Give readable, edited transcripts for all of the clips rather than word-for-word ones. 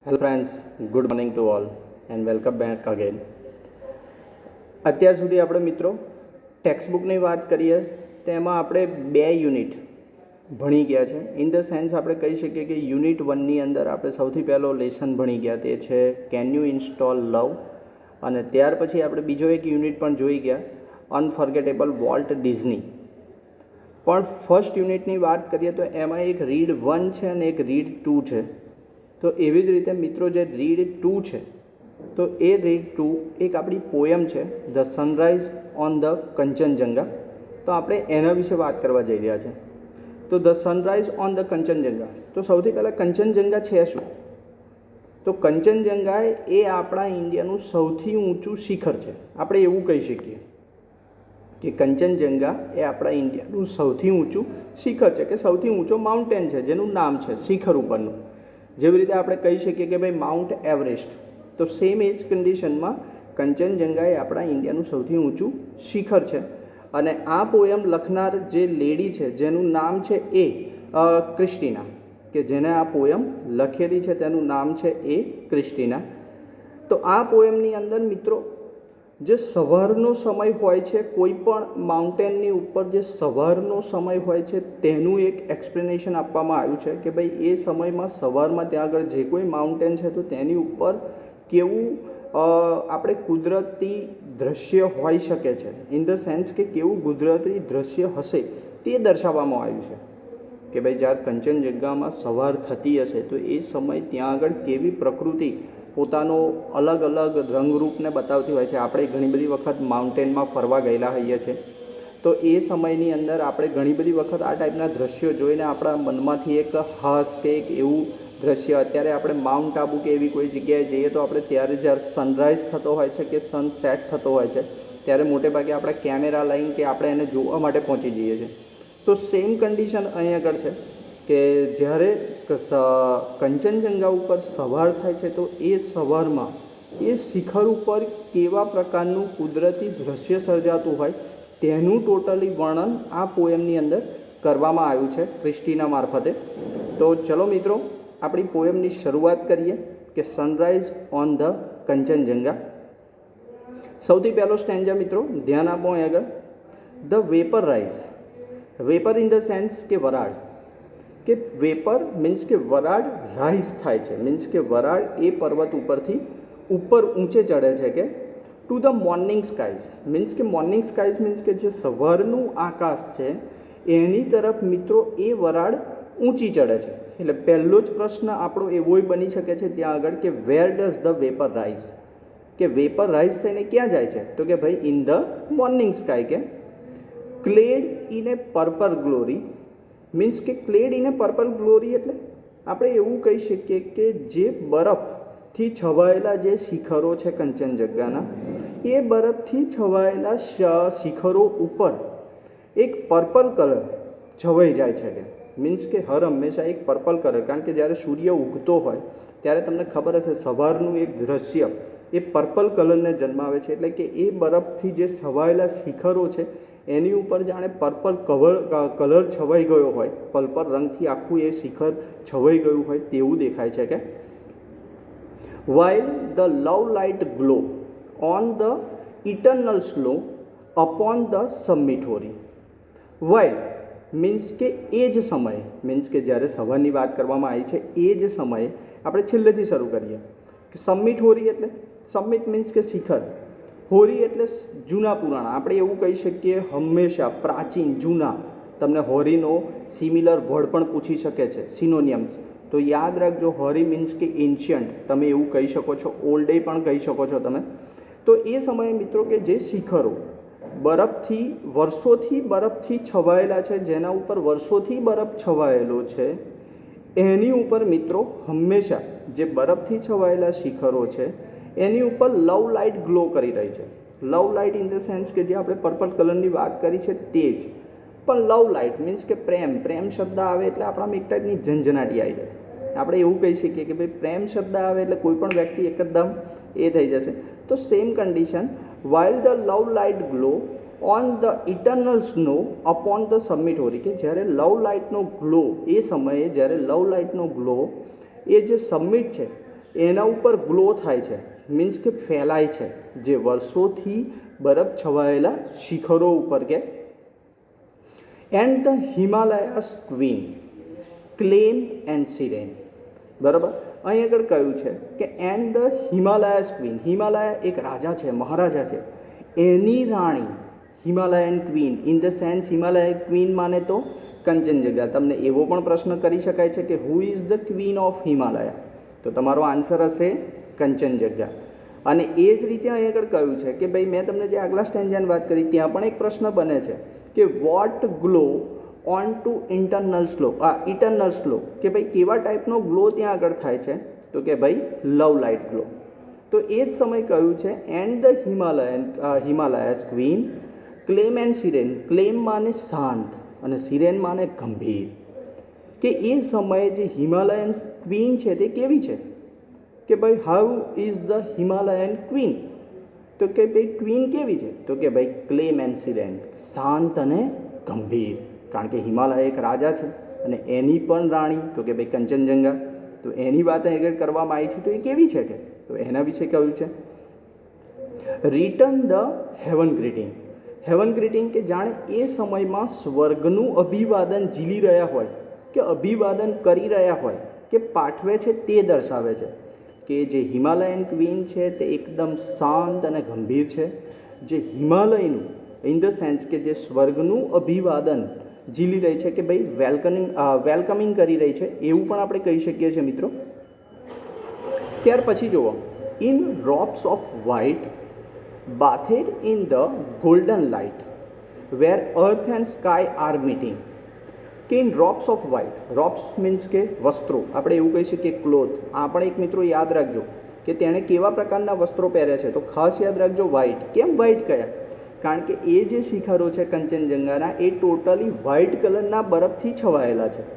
Hello friends, good morning to all and welcome back again. અત્યાર સુધી આપણે મિત્રો ટેક્સ્ટબુકની વાત કરીએ તો એમાં આપણે 2 યુનિટ ભણી ગયા છે. ઇન ધ સેન્સ આપણે કહી શકીએ કે યુનિટ 1ની અંદર આપણે સૌથી પહેલો લેસન ભણી ગયા તે છે કેન યુ ઇન્સ્ટોલ લવ, અને ત્યાર પછી આપણે બીજો એક યુનિટ પણ જોઈ ગયા અનફર્ગેટેબલ વોલ્ટ ડિઝની. પણ ફર્સ્ટ યુનિટની વાત કરીએ તો એમાં એક રીડ 1 છે અને એક રીડ 2 છે. તો એવી જ રીતે મિત્રો જે રીડ 2 છે તો એ રીડ 2 એક આપણી પોયમ છે the sunrise on the Kanchenjunga. તો આપણે એના વિશે વાત કરવા જઈ રહ્યા છે. તો the sunrise on the Kanchenjunga, તો સૌથી પહેલાં કંચનજંગા છે શું? તો કંચનજંગા એ આપણા ઇન્ડિયાનું સૌથી ઊંચું શિખર છે. આપણે એવું કહી શકીએ કે કંચનજંગા એ આપણા ઇન્ડિયાનું સૌથી ઊંચું શિખર છે, કે સૌથી ઊંચો માઉન્ટેન છે જેનું નામ છે શિખર ઉપરનું. જેવી રીતે આપણે કહી શકીએ કે ભાઈ માઉન્ટ એવરેસ્ટ, તો સેમ એ જ કન્ડિશનમાં કંચનજંગા એ આપણા ઇન્ડિયાનું સૌથી ઊંચું શિખર છે. અને આ પોયમ લખનાર જે લેડી છે જેનું નામ છે એ ક્રિસ્ટીના, કે જેને આ પોયમ લખેલી છે તેનું નામ છે એ ક્રિસ્ટીના. તો આ પોયમની અંદર મિત્રો જે સવારનો સમય હોય છે, કોઈ પણ માઉન્ટેનની ઉપર જે સવારનો સમય હોય છે તેનું એક એક્સપ્લેનેશન આપવામાં આવ્યું છે કે ભાઈ એ સમયમાં સવારમાં ત્યાં આગળ જે કોઈ માઉન્ટેન છે તો તેની ઉપર કેવું આપણે કુદરતી દૃશ્ય હોઈ શકે છે. ઇન ધ સેન્સ કે કેવું કુદરતી દૃશ્ય હશે તે દર્શાવવામાં આવ્યું છે કે ભાઈ જ્યારે કંચનજંગામાં સવાર થતી હશે તો એ સમય ત્યાં આગળ કેવી પ્રકૃતિ પોતાનો અલગ અલગ રંગરૂપને બતાવતી હોય છે. આપણે ઘણી બધી વખત માઉન્ટેનમાં ફરવા ગયેલા હોઈએ છીએ, તો એ સમયની અંદર આપણે ઘણી બધી વખત આ ટાઈપના દ્રશ્યો જોઈને આપણા મનમાંથી એક હાસ કે એક એવું દ્રશ્ય, અત્યારે આપણે માઉન્ટ આબુ કે એવી કોઈ જગ્યાએ જઈએ તો આપણે ત્યારે જ્યારે સનરાઈઝ થતો હોય છે કે સનસેટ થતો હોય છે ત્યારે મોટે ભાગે આપણે કેમેરા લઈને કે આપણે એને જોવા માટે પહોંચી જઈએ છીએ. તો સેમ કન્ડિશન અહીં આગળ છે કે જ્યારે કંચનજંગા ઉપર સવાર થાય છે તો એ સવારમાં એ શિખર ઉપર કેવા પ્રકારનું કુદરતી દૃશ્ય સર્જાતું હોય તેનું ટોટલી વર્ણન આ પોયમની અંદર કરવામાં આવ્યું છે ક્રિસ્ટીના મારફતે. તો ચલો મિત્રો આપણી પોયમની શરૂઆત કરીએ કે સનરાઈઝ ઓન ધ કંચનજંગા. સૌથી પહેલો સ્ટેન્જા મિત્રો ધ્યાન આપો અહીં આગળ. The vapour rise, vapour in the sense કે વરાળ, કે વેપર મીન્સ કે વરાળ રાઈઝ થાય છે, મીન્સ કે વરાળ એ પર્વત ઉપરથી ઉપર ઊંચે ચડે છે કે to the morning skies, means કે મોર્નિંગ સ્કાઈઝ મીન્સ કે જે સવારનું આકાશ છે એની તરફ મિત્રો એ વરાળ ઊંચી ચડે છે. એટલે પહેલો જ પ્રશ્ન આપણો એવોય બની શકે છે ત્યાં આગળ કે where does the vapour rise, કે વેપર રાઈઝ થઈને ક્યાં જાય છે? તો કે ભાઈ ઇન ધ મોર્નિંગ સ્કાય, કે clad in a purple glory, means કે clad in a purple glory એટલે આપણે એવું કહી શકીએ કે જે બરફથી છવાયેલા જે શિખરો છે કંચનજંગાના, એ બરફથી છવાયેલા શિખરો ઉપર એક પર્પલ કલર છવાઈ જાય છે, કે મીન્સ કે હર હંમેશા એક પર્પલ કલર, કારણ કે જ્યારે સૂર્ય ઉગતો હોય ત્યારે તમને ખબર હશે સવારનું એક દૃશ્ય એ પર્પલ કલરને જન્માવે છે. એટલે કે એ બરફથી જે છવાયેલા શિખરો છે એની ઉપર જાણે પર્પલ કલર છવાઈ ગયો હોય, પર્પલ રંગથી આખું એ શિખર છવાઈ ગયું હોય તેવું દેખાય છે. કે while the love light glow on the eternal snow upon the summit hoary. While means કે એ જ સમયે, મીન્સ કે જ્યારે સવારની વાત કરવામાં આવી છે એ જ સમયે આપણે છેલ્લેથી શરૂ કરીએ કે સમિટ હોરી એટલે સમિટ મીન્સ કે શિખર, હોરી એટલે જૂના પુરાણા. આપણે એવું કહી શકીએ હંમેશા પ્રાચીન જૂના. તમને હોરીનો સિમિલર વર્ડ પણ પૂછી શકે છે, સિનોનિયમ્સ, તો યાદ રાખજો હોરી મીન્સ કે એન્શિયન્ટ, તમે એવું કહી શકો છો, ઓલ્ડ એ પણ કહી શકો છો તમે. તો એ સમયે મિત્રો કે જે શિખરો બરફથી વર્ષોથી છવાયેલા છે, જેના ઉપર વર્ષોથી બરફ છવાયેલો છે એની ઉપર મિત્રો હંમેશા જે બરફથી છવાયેલા શિખરો છે એની ઉપર લવ લાઇટ ગ્લો કરી રહી છે. લવ લાઇટ ઇન ધ સેન્સ કે જે આપણે પર્પલ કલરની વાત કરી છે તે જ, પણ લવ લાઇટ મીન્સ કે પ્રેમ. પ્રેમ શબ્દ આવે એટલે આપણામાં એક ટાઈપની ઝંઝનાટી આવી જાય. આપણે એવું કહી શકીએ કે ભાઈ પ્રેમ શબ્દ આવે એટલે કોઈ પણ વ્યક્તિ એકદમ એ થઈ જશે. તો same condition, while the love light glow on the eternal snow upon the summit hoary, કે જ્યારે લવ લાઇટનો ગ્લો એ સમયે જ્યારે લવ લાઇટનો ગ્લો એ જે સમિટ છે એના ઉપર ગ્લો થાય છે, મીન્સ કે ફેલાય છે, જે વર્ષોથી બરફ છવાયેલા શિખરો ઉપર કે and the Himalayas queen calm and serene. બરાબર, અહીં આગળ કહ્યું છે કે and the Himalayas queen, Himalaya એક રાજા છે, મહારાજા છે, એની રાણી Himalayan queen. In the sense Himalayan queen માને તો કંચનજંગા. તમને એવો પણ પ્રશ્ન કરી શકાય છે કે who is the queen of Himalaya, તો તમારો આન્સર હશે કંચનજંગા. અને એ જ રીતે અહીં આગળ કહ્યું છે કે ભાઈ મેં તમને જે આગલા સ્ટેન્જાની વાત કરી ત્યાં પણ એક પ્રશ્ન બને છે કે what glow on to eternal slow, કે ભાઈ કેવા ટાઈપનો ગ્લો ત્યાં આગળ થાય છે, તો કે ભાઈ લવ લાઇટ ગ્લો. તો એ જ સમય કહ્યું છે and the Himalayas queen calm and serene. Calm માને શાંત અને સિરેન માને ગંભીર, કે એ સમયે જે હિમાલયન ક્વીન છે તે કેવી છે, કે ભાઈ how is the Himalayan queen, તો કે ભાઈ ક્વીન કેવી છે, તો કે ભાઈ ક્લેમ એન્ડ સિરેન, શાંત અને ગંભીર. કારણ કે હિમાલય એક રાજા છે અને એની પણ રાણી તો કે ભાઈ કંચનજંગા, તો એની વાત આગળ કરવામાં આવી છે, તો એ કેવી છે કે, તો એના વિશે કહ્યું છે return the heaven greeting. Heaven greeting કે જાણે એ સમયમાં સ્વર્ગનું અભિવાદન ઝીલી રહ્યા હોય કે અભિવાદન કરી રહ્યા હોય કે પાઠવે છે તે દર્શાવે છે કે જે હિમાલયન ક્વીન છે તે એકદમ શાંત અને ગંભીર છે, જે હિમાલયનું ઇન ધ સેન્સ કે જે સ્વર્ગનું અભિવાદન ઝીલી રહી છે, કે ભાઈ વેલકમિંગ કરી રહી છે, એવું પણ આપણે કહી શકીએ છીએ મિત્રો. ત્યાર પછી જુઓ in drops of white bathed in the golden light where earth and sky are meeting. કે in drops of white, drops means કે વસ્ત્રો, આપણે એવું કહી શકીએ ક્લોથ. આ પણ એક મિત્રો યાદ રાખજો કે તેણે કેવા પ્રકારના વસ્ત્રો પહેર્યા છે, તો ખાસ યાદ રાખજો વ્હાઇટ. કેમ વ્હાઇટ કયા? કારણ કે એ જે શિખરો છે કંચનજંગાના એ ટોટલી વ્હાઇટ કલરના બરફથી છવાયેલા છે,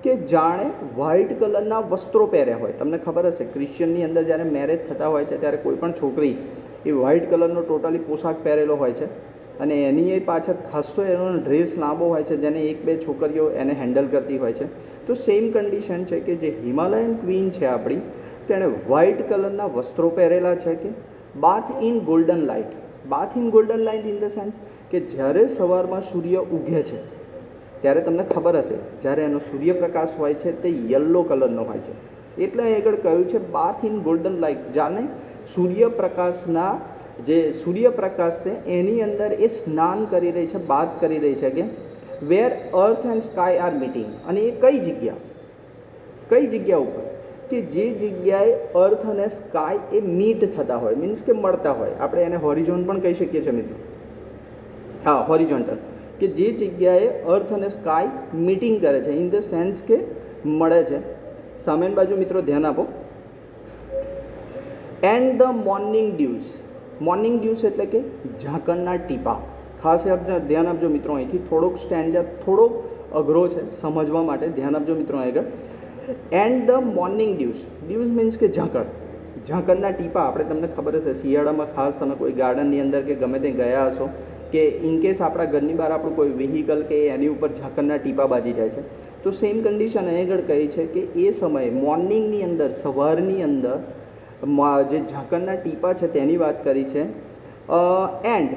કે જાણે વ્હાઇટ કલરના વસ્ત્રો પહેર્યા હોય. તમને ખબર હશે ક્રિશ્ચિયનની અંદર જ્યારે મેરેજ થતા હોય છે ત્યારે કોઈ પણ છોકરી એ વ્હાઇટ કલરનો ટોટલી પોશાક પહેરેલો હોય છે અને એની એ પાછળ ખાસો એનો ડ્રેસ લાંબો હોય છે, જેને એક બે છોકરીઓ એને હેન્ડલ કરતી હોય છે. તો સેમ કન્ડિશન છે કે જે હિમાલયન ક્વીન છે આપણી, તેણે વ્હાઇટ કલરના વસ્ત્રો પહેરેલા છે, કે bathe in golden light. Bathe in golden light in the sense કે જ્યારે સવારમાં સૂર્ય ઉગે છે ત્યારે તમને ખબર હશે જ્યારે એનો સૂર્યપ્રકાશ હોય છે તે યલો કલરનો હોય છે, એટલે અહીં આગળ કહ્યું છે બાથ ઇન ગોલ્ડન લાઇટ. જાણે સૂર્યપ્રકાશના જે સૂર્યપ્રકાશ છે એની અંદર એ સ્નાન કરી રહી છે, બાથ કરી રહી છે, કે where earth and sky are meeting. અને એ કઈ જગ્યા ઉપર, કે જે જગ્યાએ અર્થ અને સ્કાય એ મીટ થતા હોય, મીન્સ કે મળતા હોય. આપણે એને હોરિઝોન પણ કહી શકીએ છીએ મિત્રો, હા હોરિઝોન્ટલ, કે જે જગ્યાએ અર્થ અને સ્કાય મીટિંગ કરે છે, ઇન ધ સેન્સ કે મળે છે. સામેની બાજુ મિત્રો ધ્યાન આપો. And the morning dues. Morning dues એટલે કે ઝાકળના ટીપા. ખાસ ધ્યાન આપજો મિત્રો, અહીંથી થોડોક સ્ટેન્જા થોડોક અઘરો છે સમજવા માટે, ધ્યાન આપજો મિત્રો આગળ. And the morning dues, dues means કે ઝાકળ, ઝાકળના ટીપા. આપણે તમને ખબર હશે શિયાળામાં ખાસ તમે કોઈ ગાર્ડનની અંદર કે ગમે તે ગયા હશો કે ઇનકેસ આપણા ઘરની બહાર આપણું કોઈ વ્હીકલ કે એની ઉપર ઝાકળના ટીપા બાજી જાય છે, તો સેમ કન્ડિશન અહીં આગળ કહી છે કે એ સમયે મોર્નિંગની અંદર, સવારની અંદર જે ઝાકળના ટીપા છે તેની વાત કરી છે. એન્ડ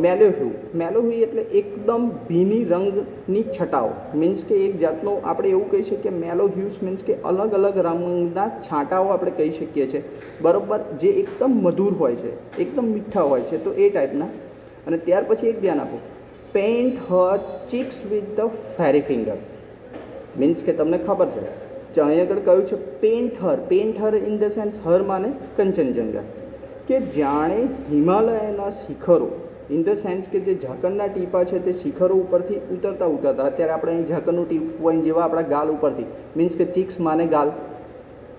મેલોહ્યુ એટલે એકદમ ભીની રંગની છટાઓ, મીન્સ કે એક જાતનો આપણે એવું કહી શકીએ મેલોહ્યુસ મીન્સ કે અલગ અલગ રંગના છાંટાઓ આપણે કહી શકીએ છીએ, બરાબર, જે એકદમ મધુર હોય છે, એકદમ મીઠા હોય છે, તો એ ટાઈપના. અને ત્યાર પછી એક ધ્યાન આપો, paint her cheeks with the fairy fingers. Means કે તમને ખબર છે અહીં આગળ કહ્યું છે paint her in the sense her માને કંચનજંગા, કે જાણે હિમાલયના શિખરો ઇન ધ સેન્સ કે જે ઝાકળના ટીપા છે તે શિખરો ઉપરથી ઉતરતા અત્યારે આપણે અહીં ઝાકળનું ટીપું હોય જેવા આપણા ગાલ ઉપરથી, મીન્સ કે ચીક્સ માને ગાલ,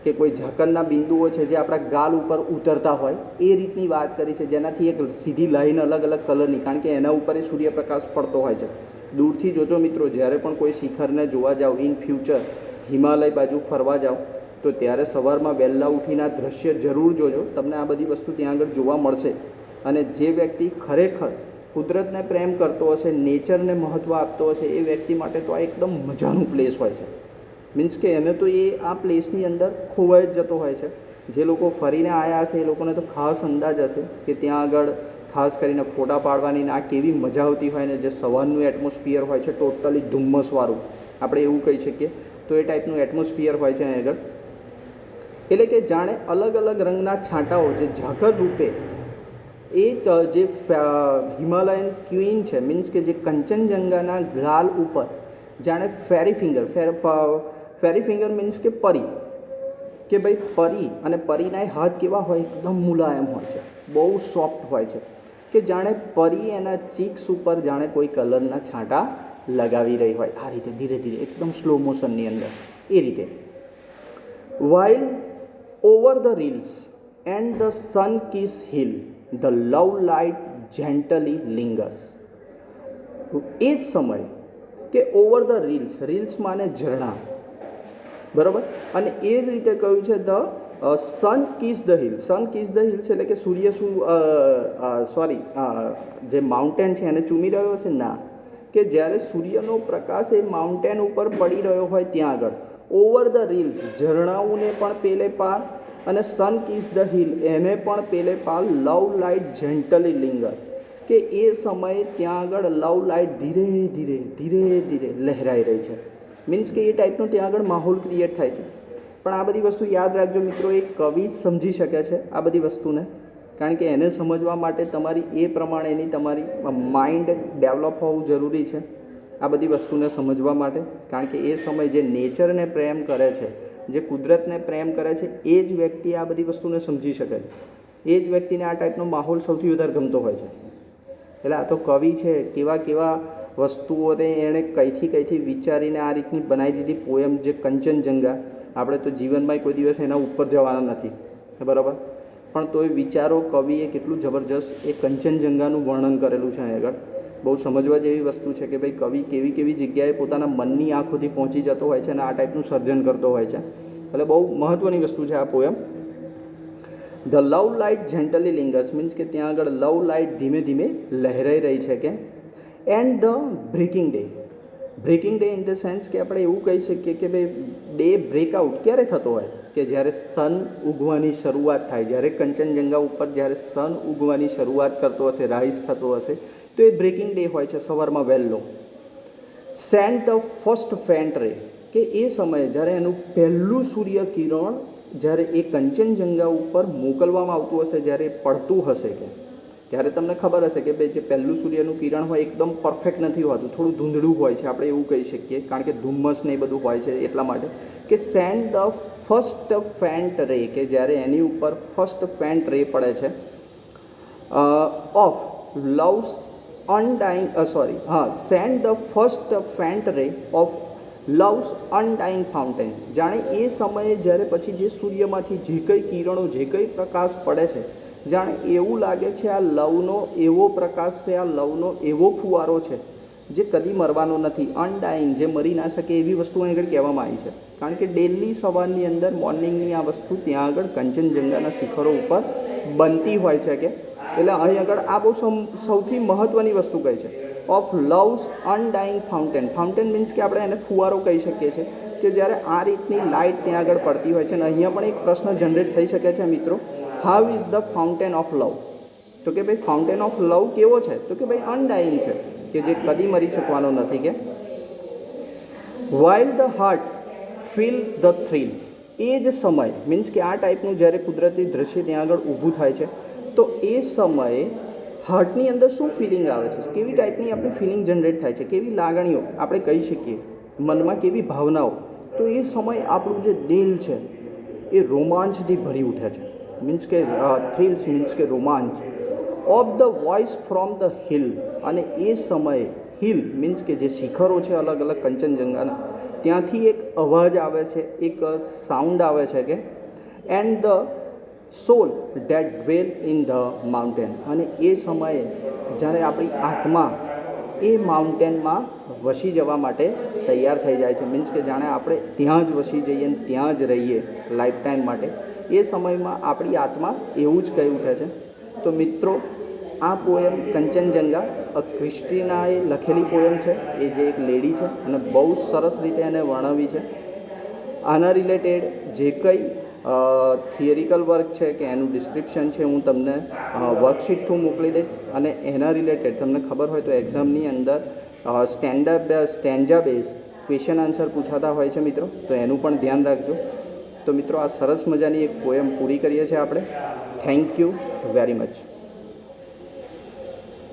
કે કોઈ ઝાકળના બિંદુઓ છે જે આપણા ગાલ ઉપર ઉતરતા હોય એ રીતની વાત કરી છે, જેનાથી એક સીધી લાઈન અલગ અલગ કલરની, કારણ કે એના ઉપર સૂર્યપ્રકાશ પડતો હોય છે. દૂરથી જોજો મિત્રો, જ્યારે પણ કોઈ શિખરને જોવા જાઓ ઇન ફ્યુચર હિમાલય બાજુ ફરવા જાઓ તો ત્યારે સવારમાં વહેલા ઉઠીને આ દ્રશ્ય જરૂર જોજો, તમને આ બધી વસ્તુ ત્યાં આગળ જોવા મળશે. અને જે વ્યક્તિ ખરેખર કુદરતને પ્રેમ કરતો હશે, નેચરને મહત્ત્વ આપતો હશે, એ વ્યક્તિ માટે તો આ એકદમ મજાનું પ્લેસ હોય છે. મીન્સ કે એને તો એ આ પ્લેસની અંદર ખોવાઈ જ જતો હોય છે. જે લોકો ફરીને આવ્યા હશે એ લોકોને તો ખાસ અંદાજ હશે કે ત્યાં આગળ ખાસ કરીને ફોટા પાડવાની ને આ કેવી મજા આવતી હોય ને જે સવારનું એટમોસ્ફિયર હોય છે ટોટલી ધુમ્મસવાળું આપણે એવું કહી શકીએ. તો એ ટાઈપનું એટમોસ્ફિયર હોય છે અહીં આગળ. એટલે કે જાણે અલગ અલગ રંગના છાંટાઓ જે ઝાકળ રૂપે એ જે હિમાલયન ક્વીન છે મીન્સ કે જે કંચનજંગાના ગાલ ઉપર જાણે ફેરી ફિંગર મીન્સ કે પરી કે ભાઈ પરી અને પરીના હાથ કેવા હોય એકદમ મુલાયમ હોય છે, બહુ સોફ્ટ હોય છે કે જાણે પરી એના ચીક્સ ઉપર જાણે કોઈ કલરના છાંટા લગાવી રહી હોય આ રીતે ધીરે ધીરે એકદમ સ્લો મોશનની અંદર એ રીતે. While over the rills and the sun kiss hill the love light gently lingers. એ જ સમય કે ઓવર ધ રીલ્સ માને ઝરણા, બરાબર, અને એ જ રીતે કહ્યું છે the sun kiss the hills. Sun kiss the hills એટલે કે સૂર્ય જે માઉન્ટેન છે એને ચૂમી રહ્યો હશે ના, કે જ્યારે સૂર્યનો પ્રકાશ એ માઉન્ટેન ઉપર પડી રહ્યો હોય ત્યાં આગળ ઓવર ધ રીલ્સ ઝરણાઓને પણ પેલે પાર અને સન કિસ ધ હિલ એને પણ પેલે પાર લવ લાઇટ જેન્ટલી લિંગર, કે એ સમયે ત્યાં આગળ લવ લાઇટ ધીરે ધીરે ધીરે ધીરે લહેરાઈ રહી છે. મીન્સ કે એ ટાઈપનો ત્યાં આગળ માહોલ ક્રિએટ થાય છે. પણ આ બધી વસ્તુ યાદ રાખજો મિત્રો, એક કવિ જ સમજી શકે છે આ બધી વસ્તુને, કારણ કે એને સમજવા માટે તમારી એ પ્રમાણેની તમારી માઇન્ડ ડેવલપ હોવું જરૂરી છે આ બધી વસ્તુને સમજવા માટે. કારણ કે એ સમય જે નેચરને પ્રેમ કરે છે, જે કુદરતને પ્રેમ કરે છે એ જ વ્યક્તિ આ બધી વસ્તુને સમજી શકે છે. એ જ વ્યક્તિને આ ટાઈપનો માહોલ સૌથી વધારે ગમતો હોય છે. એટલે આ તો કવિ છે, કેવા કેવા વસ્તુઓને એણે કઈથી વિચારીને આ રીતની બનાવી દીધી પોયમ જે કંચનજંગા. આપણે તો જીવનમાં કોઈ દિવસ એના ઉપર જવાના નથી, બરાબર, પણ તોય વિચારો કવિએ કેટલું જબરજસ્ત એ કંચનજંગાનું વર્ણન કરેલું છે અહીં આગળ. બહુ સમજવા જેવી વસ્તુ છે કે ભાઈ કવિ કેવી જગ્યાએ પોતાના મનની આંખોથી પહોંચી જતો હોય છે અને આ ટાઈપનું સર્જન કરતો હોય છે. એટલે બહુ મહત્ત્વની વસ્તુ છે આ poem. The love light gently lingers means કે ત્યાં આગળ લવ લાઇટ ધીમે ધીમે લહેરાઈ રહી છે કે. And the breaking day in the sense કે આપણે એવું કહી શકીએ કે ભાઈ ડે બ્રેકઆઉટ ક્યારે થતો હોય કે જ્યારે સન ઉગવાની શરૂઆત થાય, જ્યારે કંચનજંગા ઉપર જ્યારે સન ઉગવાની શરૂઆત કરતો હશે, રાઇઝ થતો હશે, તો એ બ્રેકિંગ ડે હોય છે સવારમાં વહેલો. સેન્ડ ધ ફર્સ્ટ ફેન્ટ રે કે એ સમયે જ્યારે એનું પહેલું સૂર્ય કિરણ જ્યારે એ કંચનજંગા ઉપર મોકલવામાં આવતું હશે, જ્યારે પડતું હશે કે ત્યારે તમને ખબર હશે કે ભાઈ જે પહેલું સૂર્યનું કિરણ હોય એકદમ પરફેક્ટ નથી હોતું, થોડું ધૂંધળું હોય છે, આપણે એવું કહી શકીએ, કારણ કે ધુમ્મસ ને એ બધું હોય છે એટલા માટે. કે સેન્ડ ધ ફર્સ્ટ ફેન્ટ રે કે જ્યારે એની ઉપર ફર્સ્ટ ફેન્ટ રે પડે છે of loves અનડાઇંગ send the first faint રે ઓફ લવ્સ અનડાઇંગ ફાઉન્ટેન. જાણે એ સમયે જ્યારે પછી જે સૂર્યમાંથી જે કંઈ કિરણો જે કંઈ પ્રકાશ પડે છે જાણે એવું લાગે છે આ લવનો એવો પ્રકાશ છે, આ લવનો એવો ફુવારો છે જે કદી મરવાનો નથી, અનડાઇંગ, જે મરી ના શકે એવી વસ્તુ અહીં આગળ કહેવામાં આવી છે. કારણ કે ડેલી સવારની અંદર મોર્નિંગની આ વસ્તુ ત્યાં આગળ કંચનજંગાના શિખરો ઉપર બનતી હોય છે કે એટલે અહીં આગળ આ બહુ સૌથી મહત્ત્વની વસ્તુ કહે છે of loves અનડાઇંગ fountain. Fountain means કે આપણે એને ફુવારો કહી શકીએ છીએ કે જ્યારે આ રીતની લાઇટ ત્યાં આગળ પડતી હોય છે. અને અહીંયા પણ એક પ્રશ્ન જનરેટ થઈ શકે છે મિત્રો, how is the fountain of લવ? તો કે ભાઈ ફાઉન્ટેન ઓફ લવ કેવો છે? તો કે ભાઈ અનડાઇંગ છે, કે જે કદી મરી શકવાનો નથી. કે while the heart feel the thrills. એ જ સમય મીન્સ કે આ ટાઈપનું જ્યારે કુદરતી દૃશ્ય ત્યાં આગળ ઊભું થાય છે તો એ સમયે હાર્ટની અંદર શું ફિલિંગ આવે છે, કેવી ટાઈપની આપણી ફિલિંગ જનરેટ થાય છે, કેવી લાગણીઓ આપણે કહી શકીએ, મનમાં કેવી ભાવનાઓ. તો એ સમય આપણું જે દિલ છે એ રોમાંચથી ભરી ઉઠે છે. મીન્સ કે થ્રિલ્સ મીન્સ કે રોમાંચ. Of the voice from the hill. અને એ સમયે હિલ મીન્સ કે જે શિખરો છે અલગ અલગ કંચનજંગાના, ત્યાંથી એક અવાજ આવે છે, એક સાઉન્ડ આવે છે કે and the soul that dwell in the mountain. અને એ સમયે જ્યારે આપણી આત્મા એ માઉન્ટેનમાં વસી જવા માટે તૈયાર થઈ જાય છે. મીન્સ કે જાણે આપણે ત્યાં જ વસી જઈએ ને ત્યાં જ રહીએ લાઈફ ટાઈમ માટે. એ સમયમાં આપણી આત્મા એવું જ કહી ઉઠે છે. તો મિત્રો આ પોયમ કંચનજંગા ક્રિસ્ટીનાએ લખેલી પોયમ છે, એ જે એક લેડી છે અને બહુ સરસ રીતે એને વર્ણવી છે. આના રિલેટેડ જે કંઈ થિયરિકલ વર્ક છે કે એનું ડિસ્ક્રિપ્શન છે હું તમને વર્કશીટ થ્રુ મોકલી દઈશ, અને એના રિલેટેડ તમને ખબર હોય તો એક્ઝામની અંદર સ્ટેન્જા બેઝ ક્વેશ્ચન આન્સર પૂછાતા હોય છે મિત્રો, તો એનું પણ ધ્યાન રાખજો. તો મિત્રો, આ સરસ મજાની એક પોએમ પૂરી કરીએ છીએ આપણે. Thank you very much.